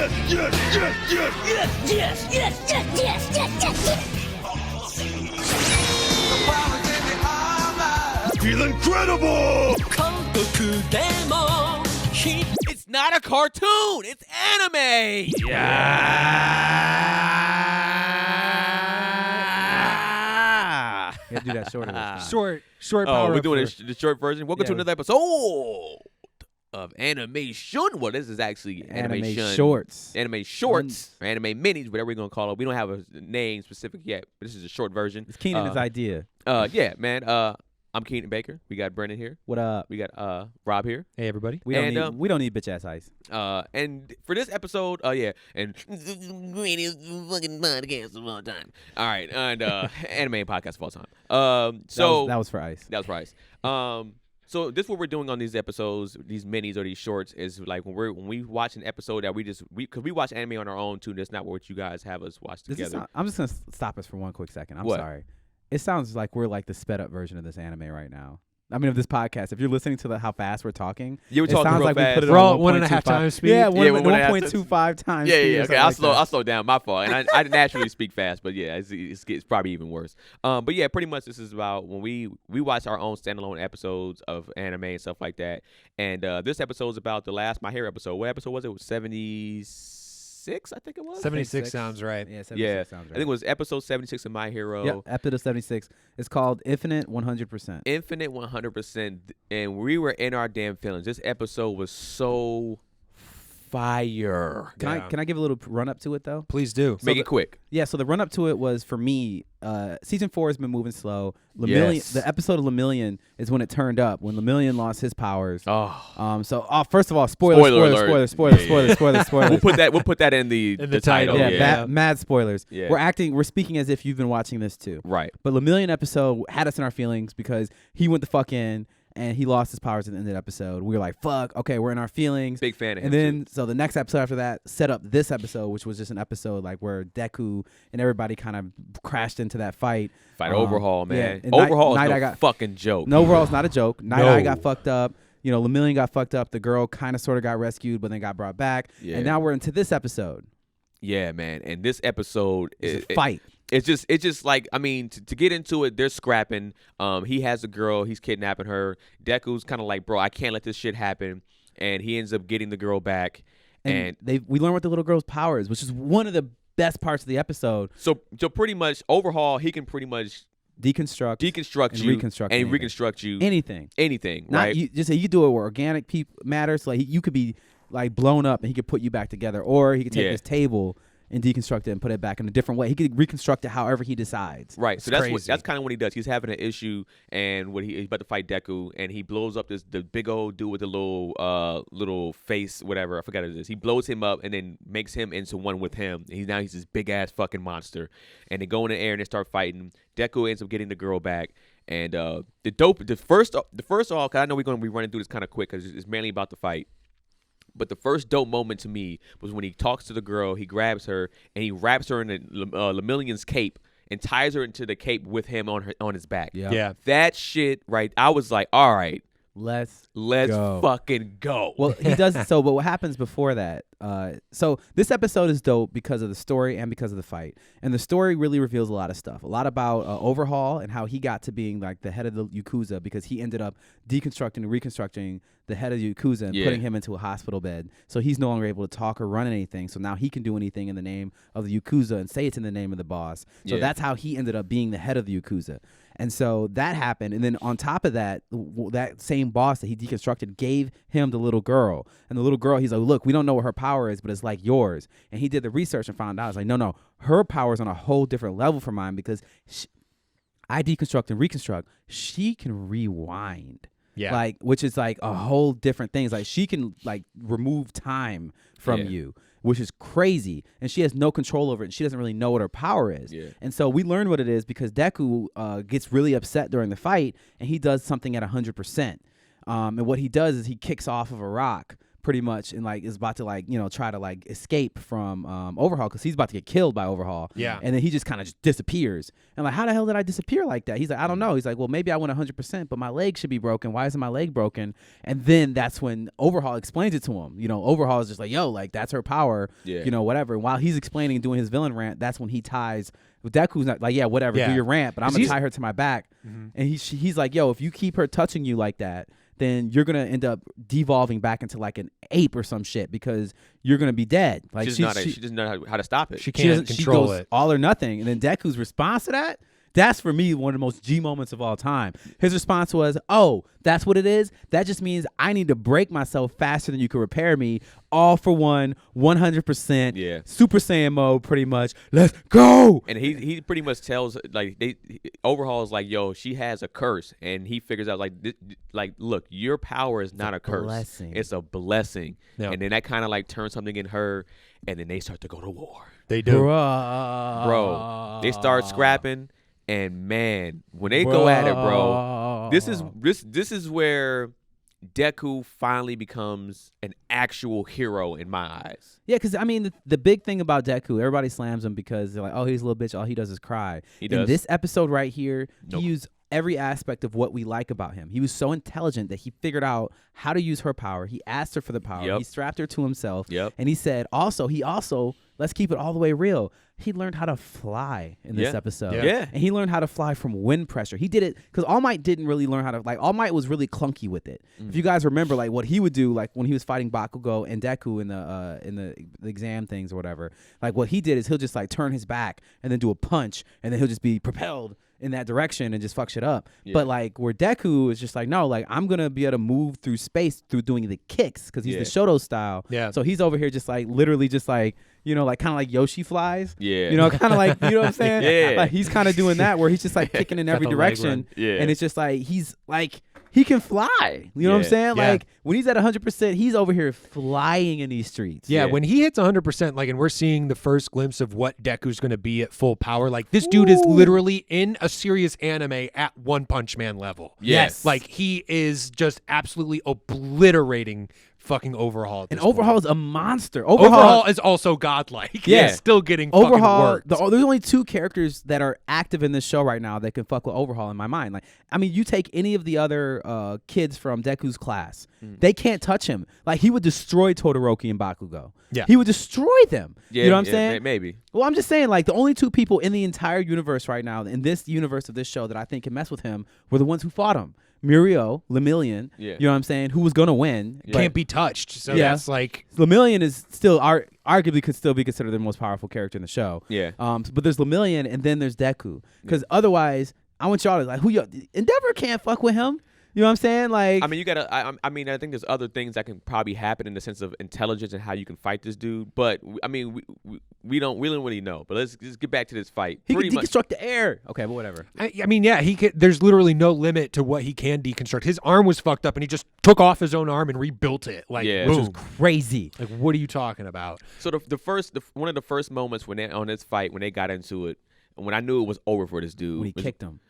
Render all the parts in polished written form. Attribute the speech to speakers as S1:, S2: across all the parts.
S1: Feel incredible!
S2: It's not a cartoon. It's anime. Yeah.
S3: You gotta do that shorter.
S4: Short power.
S2: Oh, we're doing
S4: up
S2: the short version. Welcome to another episode of AnimeSHUN. Well, this is actually AnimeSHUN.
S3: Shorts.
S2: Anime shorts, or anime minis, whatever we're gonna call it. We don't have a name specific yet, but this is a short version.
S3: It's Keenan's idea.
S2: Yeah, man. I'm Keenan Baker. We got Brennon here.
S3: What up?
S2: We got Rob here.
S4: Hey, everybody.
S3: We don't need bitch ass ice.
S2: And for this episode, and greatest fucking podcast of all time. All right, and anime podcast of all time. So
S3: that was for ice.
S2: That was for ice. So this what we're doing on these episodes, these minis or these shorts, is like when we watch an episode that because we watch anime on our own too. That's not what you guys have us watch together.
S3: I'm just gonna stop us for one quick second. I'm
S2: What?
S3: sorry. It sounds like we're like the sped up version of this anime right now. I mean, of this podcast. If you're listening to how fast we're talking,
S2: we're
S3: it
S2: talking
S3: sounds
S2: real
S3: like
S2: fast.
S3: we put it
S4: We're
S3: on
S4: all 1.5 times speed.
S3: Yeah,
S2: 1.25
S3: times.
S2: Yeah,
S3: speed or
S2: okay.
S3: something
S2: I'll
S3: like that.
S2: slow down. My fault. And I naturally speak fast, but yeah, it's probably even worse. But yeah, pretty much this is about when we watch our own standalone episodes of anime and stuff like that. And this episode is about the last My Hero episode. What episode was it? It was 76, I think it was.
S4: 76 sounds right.
S3: Yeah, 76
S2: Yeah,
S3: sounds right.
S2: I think it was episode 76 of My Hero.
S3: Yep, episode 76. It's called Infinite 100%.
S2: Infinite 100%, and we were in our damn feelings. This episode was so fire.
S3: Can I give a little run up to it though?
S4: Please do.
S2: Make it quick.
S3: Yeah, so the run up to it was for me. Season 4 has been moving slow.
S2: Yes.
S3: The episode of Lemillion is when it turned up, when Lemillion lost his powers.
S2: Oh,
S3: First of all, spoilers.
S2: We'll put that in the title.
S3: Yeah, mad spoilers.
S2: Yeah.
S3: We're speaking as if you've been watching this too.
S2: Right.
S3: But Lemillion episode had us in our feelings because he went the fuck in and he lost his powers at the end of the episode. We were like, fuck, okay, we're in our feelings.
S2: Big fan of him.
S3: And then, so the next episode after that set up this episode, which was just an episode like where Deku and everybody kind of crashed into that fight.
S2: Overhaul, man.
S3: Yeah.
S2: Overhaul
S3: Night
S2: is
S3: I
S2: no fucking joke.
S3: No, Overhaul's not a joke. Night
S4: No.
S3: Eye got fucked up. You know, Lemillion got fucked up. The girl kind of sort of got rescued, but then got brought back.
S2: Yeah.
S3: And now we're into this episode.
S2: Yeah, man. And this episode
S3: It's a fight.
S2: It's just like, I mean, to get into it, they're scrapping. He has a girl. He's kidnapping her. Deku's kind of like, bro, I can't let this shit happen. And he ends up getting the girl back. And
S3: we learn what the little girl's power is, which is one of the best parts of the episode.
S2: So pretty much, Overhaul, he can pretty much
S3: deconstruct
S2: and
S3: you
S2: reconstruct you
S3: anything,
S2: right?
S3: You just say you do it where organic matter. So like you could be like blown up and he could put you back together, or he could take his table and deconstruct it and put it back in a different way. He could reconstruct it however he decides.
S2: Right. So
S4: It's
S2: that's kind of what he does. He's having an issue, and he's about to fight Deku, and he blows up the big old dude with the little face, whatever. I forgot what it is. He blows him up and then makes him into one with him. And he's this big ass fucking monster, and they go in the air and they start fighting. Deku ends up getting the girl back, and the first off, cause I know we're gonna be running through this kind of quick because it's mainly about the fight. But the first dope moment to me was when he talks to the girl, he grabs her, and he wraps her in Lemillion's cape and ties her into the cape with him on his back.
S4: Yeah.
S2: That shit, right? I was like, all right,
S3: Let's
S2: go. Fucking go.
S3: Well, he does. But what happens before that? So this episode is dope because of the story and because of the fight. And the story really reveals a lot of stuff. A lot about Overhaul and how he got to being like the head of the Yakuza because he ended up deconstructing and reconstructing the head of the Yakuza and putting him into a hospital bed. So he's no longer able to talk or run anything. So now he can do anything in the name of the Yakuza and say it's in the name of the boss. So that's how he ended up being the head of the Yakuza. And so that happened. And then on top of that, that same boss that he deconstructed gave him the little girl. And the little girl, he's like, look, we don't know what her power is, but it's like yours. And he did the research and found out. It's like, no, her power is on a whole different level from mine because I deconstruct and reconstruct. She can rewind.
S4: Yeah.
S3: Like, which is like a whole different thing. It's like she can like remove time from you, which is crazy. And she has no control over it. And she doesn't really know what her power is.
S2: Yeah.
S3: And so we learned what it is because Deku gets really upset during the fight and he does something at 100%. And what he does is he kicks off of a rock, pretty much, and like is about to like try to like escape from Overhaul because he's about to get killed by Overhaul.
S4: Yeah.
S3: And then he just kind of disappears. And like, how the hell did I disappear like that? He's like, I don't know. He's like, well, maybe I went 100%, but my leg should be broken. Why isn't my leg broken? And then that's when Overhaul explains it to him. Overhaul is just like, yo, like that's her power.
S2: Yeah.
S3: Whatever. And while he's explaining and doing his villain rant, that's when he ties. Deku's not like, yeah, whatever, do your rant, but I'm gonna tie her to my back. And he's like, yo, if you keep her touching you like that, then you're gonna end up devolving back into like an ape or some shit because you're gonna be dead. Like
S2: she doesn't know how to stop it.
S4: She can't control
S3: goes
S4: it.
S3: all or nothing. And then Deku's response to that, that's for me one of the most G moments of all time. His response was, oh, that's what it is? That just means I need to break myself faster than you can repair me. All for one, 100%.
S2: Yeah.
S3: Super Saiyan mode, pretty much. Let's go.
S2: And he pretty much tells like Overhaul is like, yo, she has a curse, and he figures out like look, your power is not a curse.
S3: Blessing.
S2: It's a blessing.
S4: Yeah.
S2: And then that kind of like turns something in her, and then they start to go to war.
S4: They do.
S2: Bro, they start scrapping. And man, when they go at it, bro, this is where Deku finally becomes an actual hero in my eyes.
S3: Yeah, because I mean, the big thing about Deku, everybody slams him because they're like, oh, he's a little bitch. All he does is cry.
S2: He does.
S3: In this episode right here,
S2: Nope.
S3: he used every aspect of what we like about him. He was so intelligent that he figured out how to use her power. He asked her for the power.
S2: Yep.
S3: He strapped her to himself.
S2: Yep.
S3: And he said, he also, let's keep it all the way real. He learned how to fly in this episode.
S2: Yeah.
S3: And he learned how to fly from wind pressure. He did it because All Might didn't really learn how to, like, All Might was really clunky with it. If you guys remember, like, what he would do, like, when he was fighting Bakugo and Deku in the exam things or whatever, like, what he did is he'll just, like, turn his back and then do a punch, and then he'll just be propelled in that direction and just fuck shit up.
S2: Yeah.
S3: But like where Deku is just like, no, like I'm gonna be able to move through space through doing the kicks because he's the Shoto style.
S4: Yeah.
S3: So he's over here just like literally just like, like kind of like Yoshi flies.
S2: Yeah.
S3: Kind of like, you know what I'm saying?
S2: Yeah.
S3: Like he's kind of doing that where he's just like kicking in every
S4: the leg
S3: direction.
S4: run.
S2: Yeah.
S3: And it's just like he's like he can fly. You know what I'm
S2: Yeah.
S3: saying?
S4: Yeah.
S3: Like when he's at 100%, he's over here flying in these streets.
S4: Yeah,
S2: Yeah.
S4: when he hits 100%, like, and we're seeing the first glimpse of what Deku's going to be at full power, like, this dude is literally in a serious anime at One Punch Man level.
S2: Yes.
S4: Like, he is just absolutely obliterating fucking Overhaul. At
S3: And
S4: this point.
S3: Overhaul's a monster.
S4: Overhaul is also godlike.
S3: Yeah.
S4: He's still getting
S3: Overhaul,
S4: fucking worked.
S3: there's only two characters that are active in this show right now that can fuck with Overhaul in my mind. Like, I mean, you take any of the other kids from Deku's class, they can't touch him. Like, he would destroy Todoroki and Bakugo.
S4: Yeah.
S3: He would destroy them.
S2: Yeah,
S3: You know what I'm
S2: yeah,
S3: saying?
S2: Maybe.
S3: Well, I'm just saying, like, the only two people in the entire universe right now, in this universe of this show that I think can mess with him, were the ones who fought him. Mirio, Lemillion,
S2: Yeah.
S3: you know what I'm saying, who was going to win.
S2: Yeah.
S3: but
S4: Can't be touched. So
S3: Yeah.
S4: that's like,
S3: Lemillion is still arguably could still be considered the most powerful character in the show.
S2: Yeah.
S3: But there's Lemillion and then there's Deku. Because otherwise, I want y'all to like Endeavor can't fuck with him. You know what I'm saying? Like,
S2: I mean, you gotta. I mean, I think there's other things that can probably happen in the sense of intelligence and how you can fight this dude. But I mean, we don't really know. But let's just get back to this fight.
S3: he
S2: Pretty
S3: can
S2: much.
S3: deconstruct the air. Okay, but whatever.
S4: I mean, yeah, he could. There's literally no limit to what he can deconstruct. His arm was fucked up, and he just took off his own arm and rebuilt it. Like,
S2: Yeah.
S3: Which
S4: boom.
S3: is crazy.
S4: Like, what are you talking about?
S2: So one of the first moments when they on this fight when they got into it, and when I knew it was over for this dude,
S3: When he
S2: was-
S3: kicked him.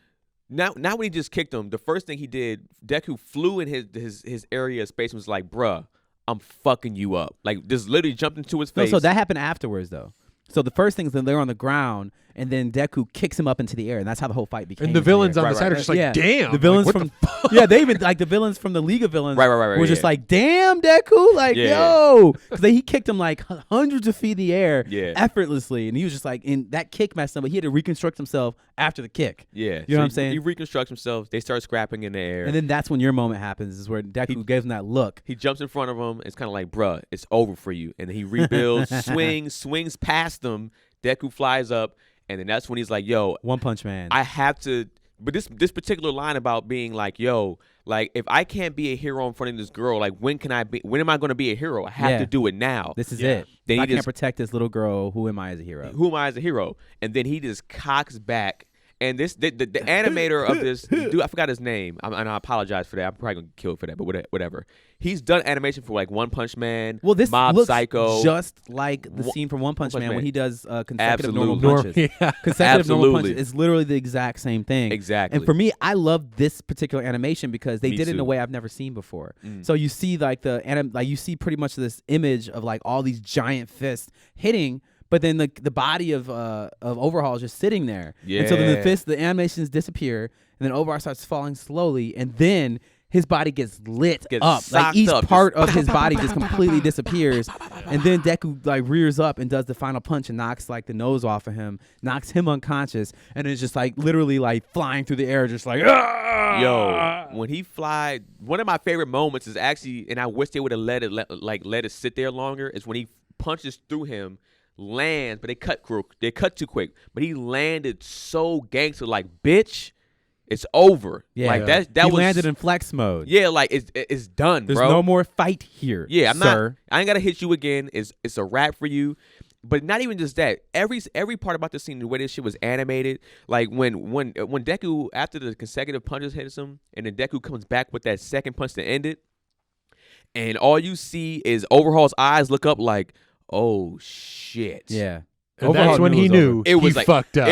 S2: Not when he just kicked him. The first thing he did, Deku flew in his area of space and was like, "Bruh, I'm fucking you up." Like, just literally jumped into his
S3: No,
S2: face.
S3: so that happened afterwards, though. So the first thing is that they're on the ground, and then Deku kicks him up into the air, and that's how the whole fight became.
S4: And the
S3: into
S4: villains
S3: air.
S4: on the
S2: Right,
S4: side are
S2: right.
S4: just like,
S3: Yeah.
S4: damn.
S3: The villains
S4: like, what
S3: from
S4: the fuck?
S3: yeah, they even like the villains from the League of Villains.
S2: Right,
S3: were just
S2: yeah.
S3: like, damn, Deku, like
S2: Yeah.
S3: yo, because he kicked him like hundreds of feet in the air,
S2: Yeah.
S3: effortlessly, and he was just like, in that kick messed up, but he had to reconstruct himself after the kick.
S2: Yeah,
S3: You know what I'm
S2: he-
S3: saying?
S2: He reconstructs himself. They start scrapping in the air.
S3: And then that's when your moment happens, is where Deku gives him that look.
S2: He jumps in front of him. It's kind of like, bruh, it's over for you. And then he rebuilds, swings past them. Deku flies up, and then that's when he's like, yo,
S3: One Punch Man.
S2: I have to. But this particular line about being like, yo, like, if I can't be a hero in front of this girl, like, when am I going to be a hero? I have
S3: Yeah.
S2: to do it now.
S3: This is
S4: Yeah.
S3: it.
S2: Then
S3: If I
S2: he
S3: can't
S2: just-
S3: protect this little girl, who am I as a hero?
S2: Who am I as a hero? And then he just cocks back And the animator of this dude, I forgot his name, and I apologize for that. I'm probably gonna get killed for that, but whatever. He's done animation for like One Punch Man,
S3: Well, this
S2: Mob
S3: looks
S2: Psycho,
S3: just like the scene from One Punch Man when he does consecutive normal
S2: Absolutely.
S3: punches. Consecutive normal
S2: Absolutely.
S3: punches. It's literally the exact same thing.
S2: Exactly.
S3: And for me, I love this particular animation because they
S2: Me
S3: did it in a
S2: too.
S3: way I've never seen before. So you see like you see pretty much this image of like all these giant fists hitting. But then the body of Overhaul is just sitting there. And so then the animations disappear, and then Overhaul starts falling slowly, and then his body gets lit up. Like each part of his body just completely disappears. And then Deku like rears up and does the final punch and knocks like the nose off of him, knocks him unconscious, and it's just like literally like flying through the air, just like
S2: Yo, when he fly, one of my favorite moments is actually, and I wish they would have let it sit there longer, is when he punches through him, lands, but they cut too quick. But he landed so gangster, like, bitch, it's over.
S3: Yeah.
S2: Like that
S3: he
S2: was
S3: landed in flex mode.
S2: Yeah, like it's done,
S3: There's
S2: bro.
S3: no more fight here.
S2: Yeah,
S3: sir.
S2: I ain't gotta hit you again. It's a wrap for you. But not even just that. Every part about this scene, the way this shit was animated, like when Deku, after the consecutive punches hits him, and then Deku comes back with that second punch to end it, and all you see is Overhaul's eyes look up like, oh shit.
S3: Yeah.
S4: And that's when he knew
S2: it was
S4: he
S2: like,
S4: fucked up.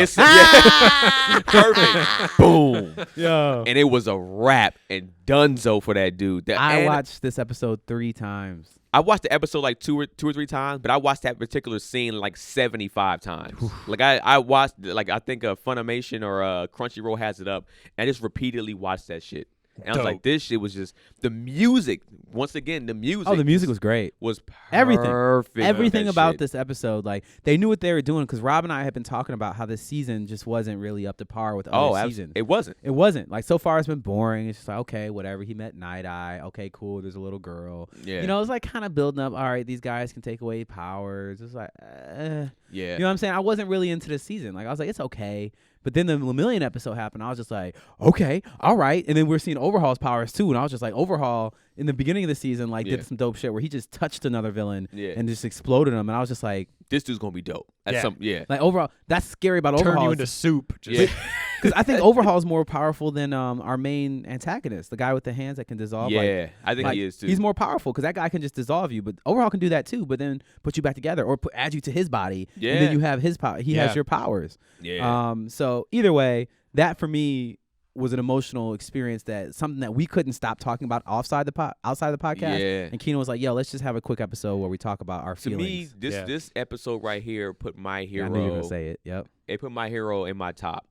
S2: Perfect. Boom.
S3: Yo.
S2: And it was a wrap and donezo for that dude.
S3: I watched this episode 3 times.
S2: I watched the episode like two or three times, but I watched that particular scene like 75 times. Like I watched, like I think Funimation or Crunchyroll has it up, and I just repeatedly watched that shit. And I was like, this shit was just the music. Once again, the music.
S3: Oh, the music was great.
S2: Was
S3: Everything
S2: that
S3: about
S2: shit.
S3: this episode, like they knew what they were doing, because Rob and I have been talking about how this season just wasn't really up to par with other seasons.
S2: It wasn't.
S3: It wasn't. Like so far, it's been boring. It's just like, okay, whatever. He met Night Eye. Okay, cool. There's a little girl.
S2: Yeah.
S3: You know, it's like kind of building up. All right, these guys can take away powers. It's like,
S2: Yeah.
S3: You know what I'm saying? I wasn't really into this season. Like I was like, it's okay. But then the Lemillion episode happened. I was just like, okay, all right. And then we're seeing Overhaul's powers too. And I was just like, Overhaul in the beginning of the season, like did some dope shit where he just touched another villain and just exploded him. And I was just like,
S2: this dude's gonna be dope.
S3: Like Overhaul, that's scary about
S4: Turn
S3: Overhaul.
S4: you into soup.
S3: Because I think Overhaul is more powerful than our main antagonist, the guy with the hands that can dissolve.
S2: Yeah, I think he is too.
S3: He's more powerful because that guy can just dissolve you, but Overhaul can do that too. But then put you back together or add you to his body, and then you have his power. He has your powers.
S2: Yeah.
S3: So either way, that for me was an emotional experience, that something that we couldn't stop talking about outside the podcast.
S2: Yeah.
S3: And Keenan was like, "Yo, let's just have a quick episode where we talk about our feelings."
S2: To me, this episode right here put My Hero.
S3: I knew you were gonna say it. Yep.
S2: It put My Hero in my top.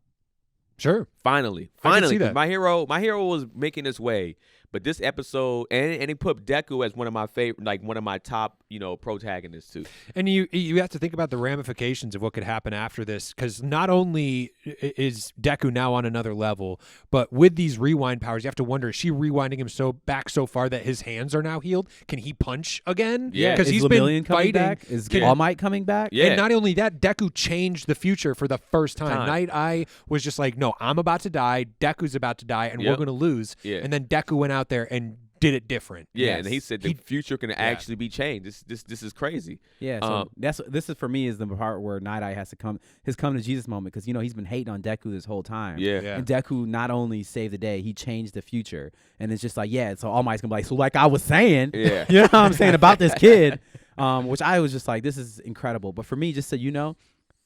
S4: Sure.
S2: Finally,
S4: I can see that.
S2: My hero was making his way, but this episode, and he put Deku as one of my favorite, like one of my top, protagonists too.
S4: And you have to think about the ramifications of what could happen after this, because not only is Deku now on another level, but with these rewind powers, you have to wonder, is she rewinding him back so far that his hands are now healed? Can he punch again?
S2: Yeah.
S4: Because he's
S3: Lemillion
S4: been
S3: coming
S4: fighting.
S3: back? Is All Might coming back?
S2: Yeah.
S4: And not only that, Deku changed the future for the first time. Night Eye was just like, no, I'm about to die, Deku's about to die, and we're going to lose.
S2: Yeah.
S4: And then Deku went out there and did it different.
S2: Yeah, and he said the future can actually be changed. This is crazy.
S3: Yeah, so this is for me is the part where Night Eye has come to Jesus moment, because he's been hating on Deku this whole time.
S2: Yeah.
S3: And Deku not only saved the day, he changed the future, and it's just like, so All Might's gonna be like, so like I was saying, you know what I'm saying about this kid, which I was just like, this is incredible. But for me, just so you know,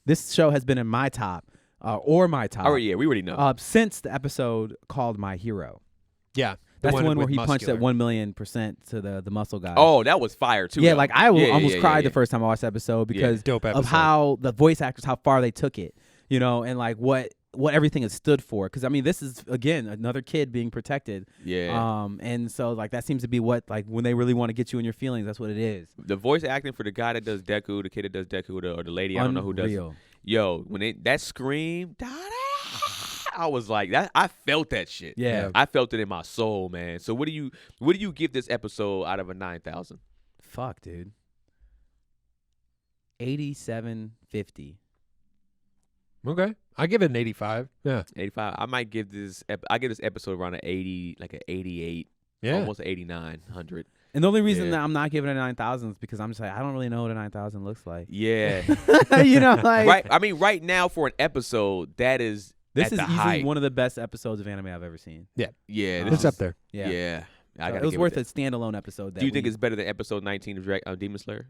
S3: this show has been in my top. My top.
S2: Oh yeah, we already know.
S3: Since the episode called My Hero.
S4: Yeah.
S3: That's the one where he punched at 1,000,000% to the muscle guy.
S2: Oh, that was fire too.
S3: Yeah,
S2: though.
S3: like I almost cried the first time I watched the episode because
S4: Dope episode.
S3: of how the voice actors, how far they took it, and like what everything has stood for. Because I mean, this is again another kid being protected.
S2: Yeah.
S3: And so like that seems to be what, like, when they really want to get you in your feelings, that's what it is.
S2: The voice acting for the guy that does Deku, the kid that does Deku, or the lady, I don't know who does it. Yo, when that scream, I was like, that. I felt that shit.
S3: Yeah.
S2: I felt it in my soul, man. So what do you give this episode out of a 9,000?
S3: Fuck, dude. 87.50.
S4: Okay. I give it an 85. Yeah.
S2: 85. I might give this. I give this episode around an 80, like an 88.
S4: Yeah.
S2: Almost 8900.
S3: And the only reason that I'm not giving it a 9,000 is because I'm just like, I don't really know what a 9,000 looks like.
S2: Yeah.
S3: Like
S2: right. I mean, right now for an episode, that is
S3: This
S2: at
S3: is
S2: the
S3: easily
S2: height.
S3: one of the best episodes of anime I've ever seen.
S2: Yeah,
S4: It's
S2: this
S4: up
S2: is-
S4: there.
S3: Yeah.
S2: I
S3: So
S2: gotta
S3: it was
S2: give
S3: worth
S2: that.
S3: a standalone episode. That
S2: Do you think
S3: we-
S2: it's better than episode 19 of Demon Slayer?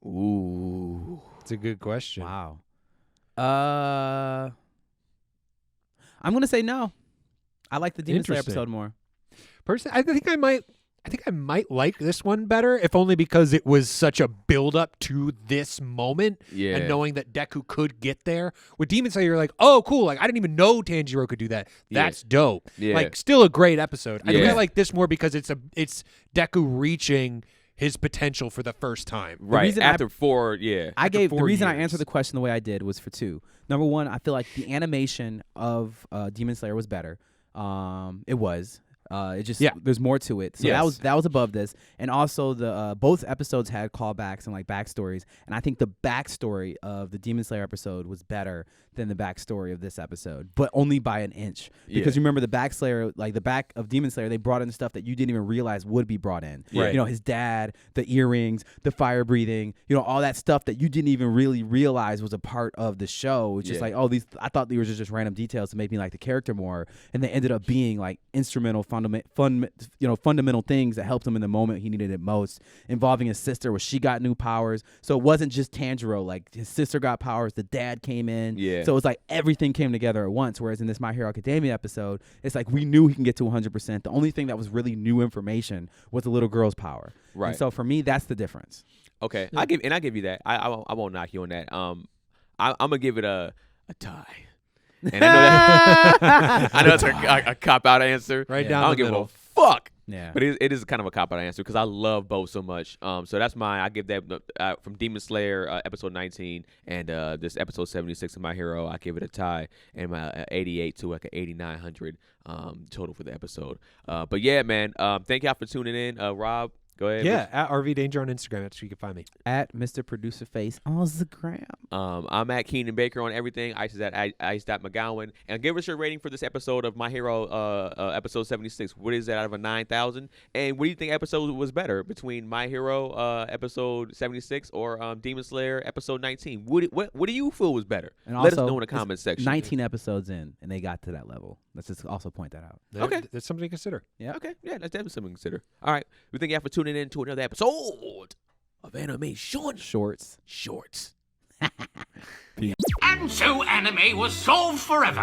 S2: Ooh.
S4: It's a good question.
S3: Wow. I'm gonna say no. I like the Demon Slayer
S4: Interesting.
S3: episode more.
S4: Personally, I think I might like this one better, if only because it was such a build up to this moment,
S2: Yeah.
S4: and knowing that Deku could get there. With Demon Slayer, you're like, oh, cool! Like I didn't even know Tanjiro could do that.
S2: Yeah.
S4: That's dope.
S2: Yeah.
S4: Like still a great episode. I think
S2: Yeah.
S4: I like this more because it's Deku reaching his potential for the first time.
S2: Right.
S3: reason I-
S2: After 4, yeah.
S3: The
S4: 4
S3: reason I
S4: years.
S3: answered the question the way I did was for two. Number one, I feel like the animation of Demon Slayer was better. It was. It just there's more to it. So
S4: Yes.
S3: that was above this. And also the both episodes had callbacks and like backstories. And I think the backstory of the Demon Slayer episode was better than the backstory of this episode, but only by an inch. Because you remember the back of Demon Slayer, they brought in stuff that you didn't even realize would be brought in.
S2: Right.
S3: You know, his dad, the earrings, the fire breathing, all that stuff that you didn't even really realize was a part of the show. It's just like, oh, I thought these were just random details to make me like the character more, and they ended up being like instrumental, fundamental things that helped him in the moment he needed it most, involving his sister where she got new powers. So it wasn't just Tanjiro, like his sister got powers, the dad came in.
S2: Yeah.
S3: So it was like everything came together at once, whereas in this My Hero Academia episode, it's like we knew he can get to 100%. The only thing that was really new information was the little girl's power.
S2: Right.
S3: And so for me, that's the difference.
S2: Okay. I give you that. I won't knock you on that. I'm gonna give it a tie. And I know that's a cop out answer.
S4: Right
S3: Yeah.
S4: down
S2: I don't
S4: the
S2: give
S4: middle.
S2: a fuck.
S3: Yeah.
S2: But it is kind of a cop out answer because I love both so much. So that's mine. I give that from Demon Slayer episode 19 and this episode 76 of My Hero. I give it a tie and my 88 to like an 8900 total for the episode. But yeah, man. Thank y'all for tuning in. Rob, go ahead.
S4: Yeah, at RV Danger on Instagram. That's where you can find me.
S3: At Mr. Producer Face on the gram.
S2: I'm at Keenan Baker on everything. Ice is at Ice.McGowan. And give us your rating for this episode of My Hero, episode 76. What is that out of a 9,000? And what do you think episode was better between My Hero, episode 76 or Demon Slayer, episode 19? What do you feel was better?
S3: And
S2: Let us
S3: also,
S2: know in the
S3: it's
S2: comment section.
S3: 19 episodes in, and they got to that level. Let's just also point that out.
S2: Okay.
S4: That's something to consider.
S3: Yeah.
S2: Okay, yeah, that's definitely something to consider. All right, we thank y'all for tuning in to another episode of AnimeSHUN
S3: Shorts.
S2: Shorts.
S5: And so anime was solved forever.